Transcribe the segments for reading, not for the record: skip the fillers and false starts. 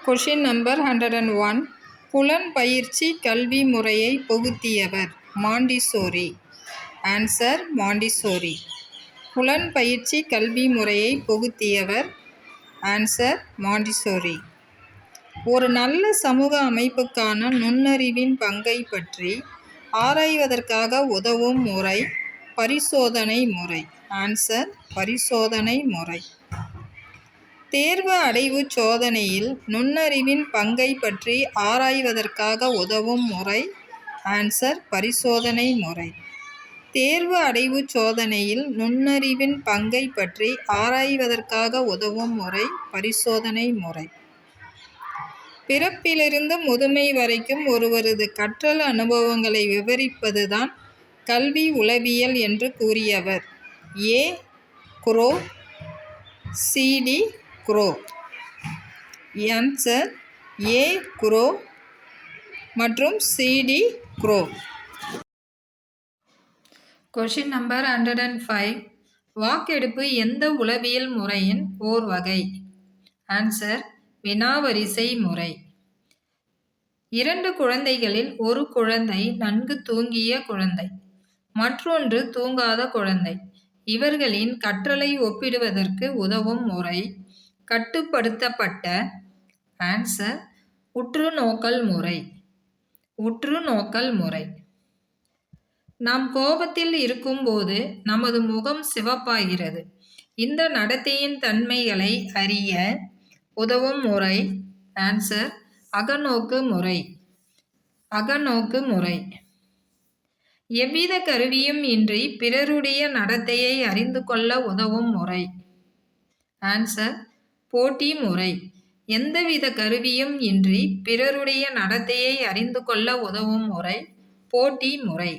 Question number 101. புலன் பயிற்சி கல்வி முறையை புகுத்தியவர் மாண்டிசோரி. Answer Montessori. புலன் பயிற்சி கல்வி முறையை புகுத்தியவர் ஆன்சர் மாண்டிசோரி. ஒரு நல்ல சமூக அமைப்புக்கான நுண்ணறிவின் பங்கை பற்றி ஆராய்வதற்காக உதவும் முறை பரிசோதனை முறை. ஆன்சர் பரிசோதனை முறை. தேர்வு அடைவு சோதனையில் நுண்ணறிவின் பங்கை பற்றி ஆராய்வதற்காக உதவும் முறை ஆன்சர் பரிசோதனை முறை. தேர்வு அடைவு சோதனையில் நுண்ணறிவின் பங்கை பற்றி ஆராய்வதற்காக உதவும் முறை பரிசோதனை முறை. பிறப்பிலிருந்து முதுமை வரைக்கும் ஒருவரது கற்றல் அனுபவங்களை விவரிப்பதுதான் கல்வி உளவியல் என்று கூறியவர் A. Crow, C D. Crow. Answer A. Crow மற்றும் சி.டி. குரோ. Question number 105. வாக்கெடுப்பு எந்த உளவியல் முறையின் ஓர் வகை? ஆன்சர் வினாவரிசை முறை. இரண்டு குழந்தைகளில் ஒரு குழந்தை நன்கு தூங்கிய குழந்தை, மற்றொன்று தூங்காத குழந்தை. இவர்களின் கற்றலை ஒப்பிடுவதற்கு உதவும் முறை கட்டுப்படுத்தப்பட்ட ஆன்சர் உற்று நோக்கல் முறை. உற்று நோக்கல் முறை. நாம் கோபத்தில் இருக்கும்போது நமது முகம் சிவப்பாகிறது. இந்த நடத்தையின் தன்மைகளை அறிய உதவும் முறை ஆன்சர் அகநோக்கு முறை. அகநோக்கு முறை. எவ்வித கருவியும் இன்றி பிறருடைய நடத்தையை அறிந்து கொள்ள உதவும் முறை ஆன்சர் போட்டி முறை. எந்தவித கருவியும் இன்றி பிறருடைய நடத்தையை அறிந்து கொள்ள உதவும் முறை போட்டி முறை.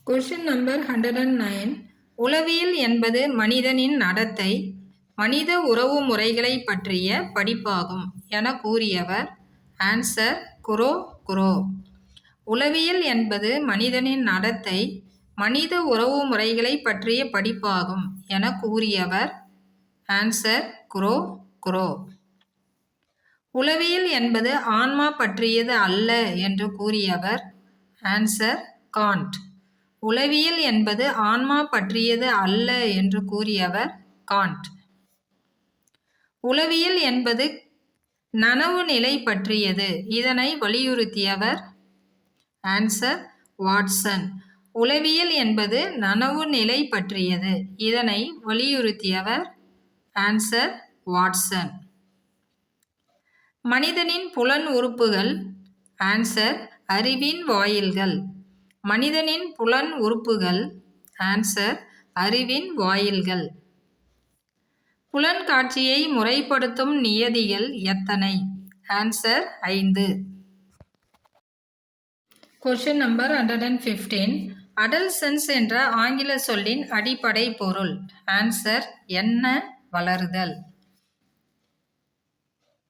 Question number 109. உளவியல் என்பது மனிதனின் நடத்தை, மனித உறவு முறைகளை பற்றிய படிப்பாகும் என கூறியவர் ஆன்சர் குரோ. குரோ. உளவியல் என்பது மனிதனின் நடத்தை, மனித உறவு முறைகளை பற்றிய படிப்பாகும் என கூறியவர் ஆன்சர் குரோ. குரோ. உளவியல் என்பது ஆன்மா பற்றியது அல்ல என்று கூறியவர் ஆன்சர் காண்ட். உளவியல் என்பது ஆன்மா பற்றியது அல்ல என்று கூறியவர் காண்ட். உளவியல் என்பது நனவு நிலை பற்றியது. இதனை வலியுறுத்தியவர் ஆன்சர் வாட்சன். உளவியல் என்பது நனவு நிலை பற்றியது. இதனை வலியுறுத்தியவர் ஆன்சர் வாட்சன். மனிதனின் புலன் உறுப்புகள் ஆன்சர் அறிவின் வாயில்கள். மனிதனின் புலன் உறுப்புகள் ஆன்சர் அறிவின் வாயில்கள். புலன் காட்சியை முறைப்படுத்தும் நியதிகள் எத்தனை? ஆன்சர் 5. Question number 115. அடல்சென்ஸ் என்ற ஆங்கில சொல்லின் அடிப்படை பொருள் ஆன்சர் என்ன வளருதல்.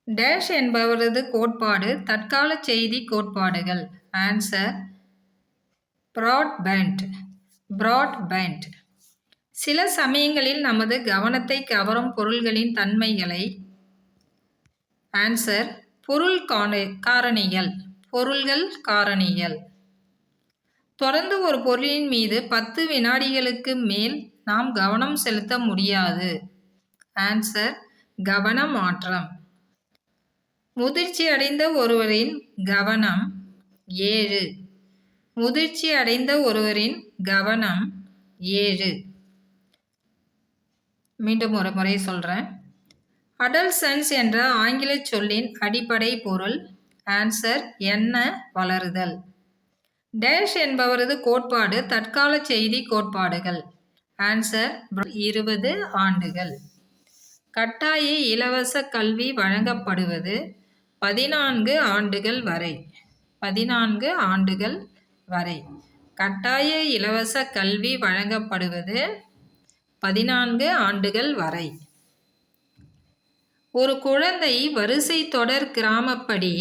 டேஷ் என்பவரது கோட்பாடு தற்கால செய்தி கோட்பாடுகள் ஆன்சர் பிராட்பேண்ட். பிராட்பேண்ட். சில சமயங்களில் நமது கவனத்தை கவரும் பொருள்களின் தன்மைகளை ஆன்சர் பொருள் காரணிகள். பொருள்கள் காரணிகள். தொடர்ந்து ஒரு பொருளின் மீது 10 வினாடிகளுக்கு மேல் நாம் கவனம் செலுத்த முடியாது ஆன்சர் கவனமாற்றம். முதிர்ச்சி அடைந்த ஒருவரின் கவனம் 7. முதிர்ச்சி அடைந்த ஒருவரின் கவனம் 7. மீண்டும் ஒரு முறை சொல்கிறேன். அடல்சென்ஸ் என்ற ஆங்கில சொல்லின் அடிப்படை பொருள் ஆன்சர் என்ன வளருதல். டேஷ் என்பவரது கோட்பாடு தற்கால செய்தி கோட்பாடுகள் ஆன்சர் 20 ஆண்டுகள். கட்டாய இலவச கல்வி வழங்கப்படுவது 14 ஆண்டுகள் வரை. 14 ஆண்டுகள் வரை. கட்டாய இலவச கல்வி வழங்கப்படுவது 14 ஆண்டுகள் வரை. ஒரு குழந்தை வரிசை தொடர் கிராமப்படி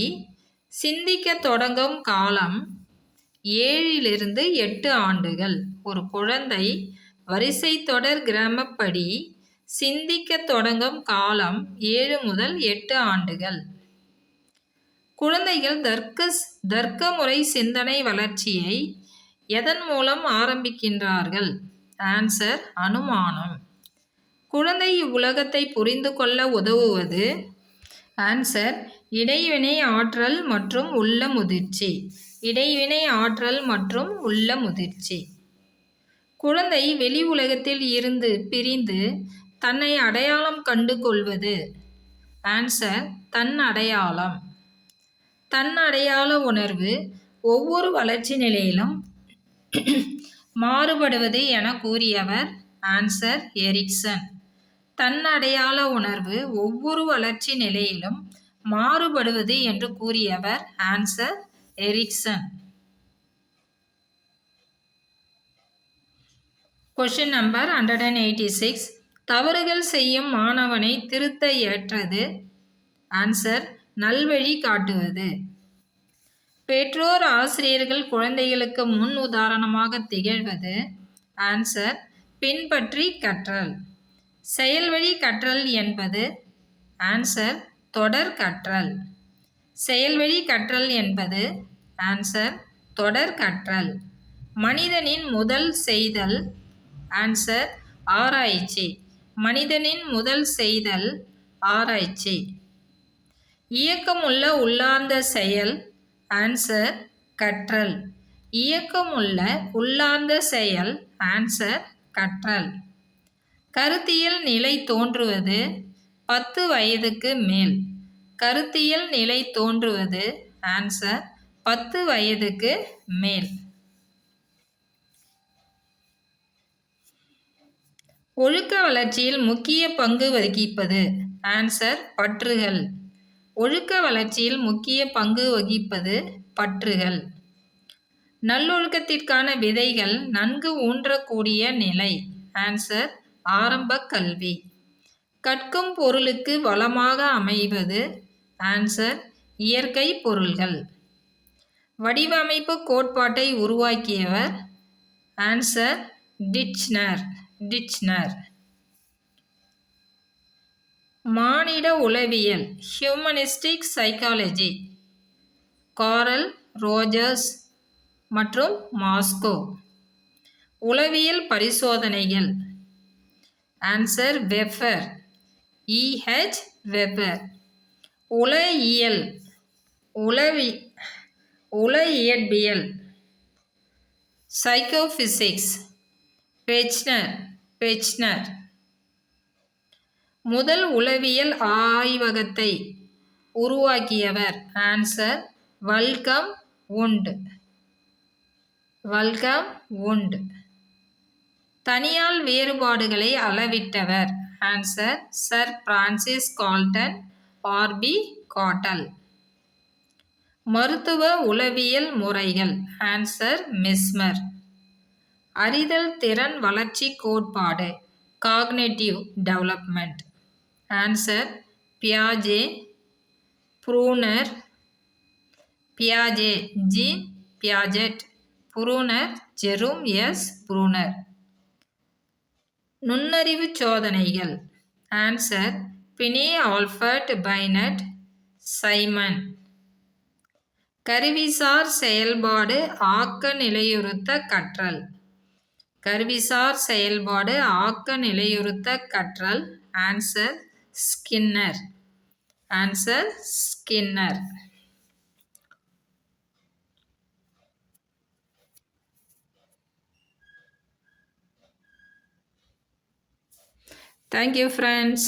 சிந்திக்கத் தொடங்கும் காலம் 7 - 8 ஆண்டுகள். ஒரு குழந்தை வரிசை தொடர் கிராமப்படி சிந்திக்கத் தொடங்கும் காலம் 7 முதல் 8 ஆண்டுகள். குழந்தைகள் தர்க்க முறை சிந்தனை வளர்ச்சியை எதன் மூலம் ஆரம்பிக்கின்றார்கள்? ஆன்சர், அனுமானம். குழந்தை இவ்வுலகத்தை புரிந்து கொள்ள உதவுவது? ஆன்சர், இடைவினை ஆற்றல் மற்றும் உள்ள முதிர்ச்சி. இடைவினை ஆற்றல் மற்றும் உள்ள முதிர்ச்சி. குழந்தை வெளி உலகத்தில் இருந்து பிரிந்து தன்னை அடையாளம் கண்டு கொள்வது? ஆன்சர், தன் அடையாளம். தன் அடையாள உணர்வு ஒவ்வொரு வளர்ச்சி நிலையிலும் மாறுபடுவது என கூறியவர்? Answer, Ericsson. தன் அடையாள உணர்வு ஒவ்வொரு வளர்ச்சி நிலையிலும் மாறுபடுவது என்று கூறியவர்? Answer, Erikson. Question number 186. தவறுகள் செய்யும் மாணவனை திருத்த ஏற்றது? ஆன்சர், நல்வழி காட்டுவது. பெற்றோர் ஆசிரியர்கள் குழந்தைகளுக்கு முன் உதாரணமாக திகழ்வது? ஆன்சர், பின்பற்றி கற்றல். செயல்வழி கற்றல் என்பது? ஆன்சர், தொடர் கற்றல். செயல்வழி கற்றல் என்பது? ஆன்சர், தொடர் கற்றல். மனிதனின் முதல் செய்தல்? ஆன்சர், ஆராய்ச்சி. மனிதனின் முதல் செய்தல் ஆராய்ச்சி. இயக்கமுள்ள உள்ளார்ந்த செயல்? ஆன்சர், கற்றல். இயக்கமுள்ள உள்ளார்ந்த செயல்? ஆன்சர், கற்றல். கருத்தியல் நிலை தோன்றுவது? 10 வயதுக்கு மேல். கருத்தியல் நிலை தோன்றுவது? ஆன்சர், 10 வயதுக்கு மேல். ஒழுக்க வளர்ச்சியில் முக்கிய பங்கு வகிப்பது? ஆன்சர், பற்றுகள். ஒழுக்க வளர்ச்சியில் முக்கிய பங்கு வகிப்பது பற்றுகள். நல்லொழுக்கத்திற்கான விதைகள் நன்கு ஊன்றக்கூடிய நிலை? ஆன்சர், ஆரம்ப கல்வி. கற்கும் பொருளுக்கு வளமாக அமைவது? ஆன்சர், இயற்கை பொருள்கள். வடிவமைப்பு கோட்பாட்டை உருவாக்கியவர்? Answer, Titchener. மானிட உளவியல் ஹியூமனிஸ்டிக் சைக்காலஜி காரல் ரோஜர்ஸ் மற்றும் மாஸ்கோ. உளவியல் பரிசோதனைகள்? Answer, Weber. E.H. வெபர். உளஇயற்பியல் சைக்கோபிசிக்ஸ்? பெச்னர். முதல் உளவியல் ஆய்வகத்தை உருவாக்கியவர்? Answer, Wilhelm Wundt. தனியால் வேறுபாடுகளை அளவிட்டவர்? Answer, Sir Francis Galton, R B Cattell. மருத்துவ உளவியல் முறைகள்? Answer, Mesmer. அறிதல் திறன் வளர்ச்சி கோட்பாடு? Cognitive development. ஆன்சர், பியாஜே. Bruner, Jean Piaget. Bruner, Jerome S. Bruner. நுண்ணறிவு சோதனைகள்? Answer, Binet, Albert, Binet, Simon. கருவிசார் செயல்பாடு ஆக்க நிலையுறுத்த கற்றல்? கருவிசார் செயல்பாடு ஆக்க நிலையுறுத்த கற்றல்? Answer, Skinner. Thank you, friends.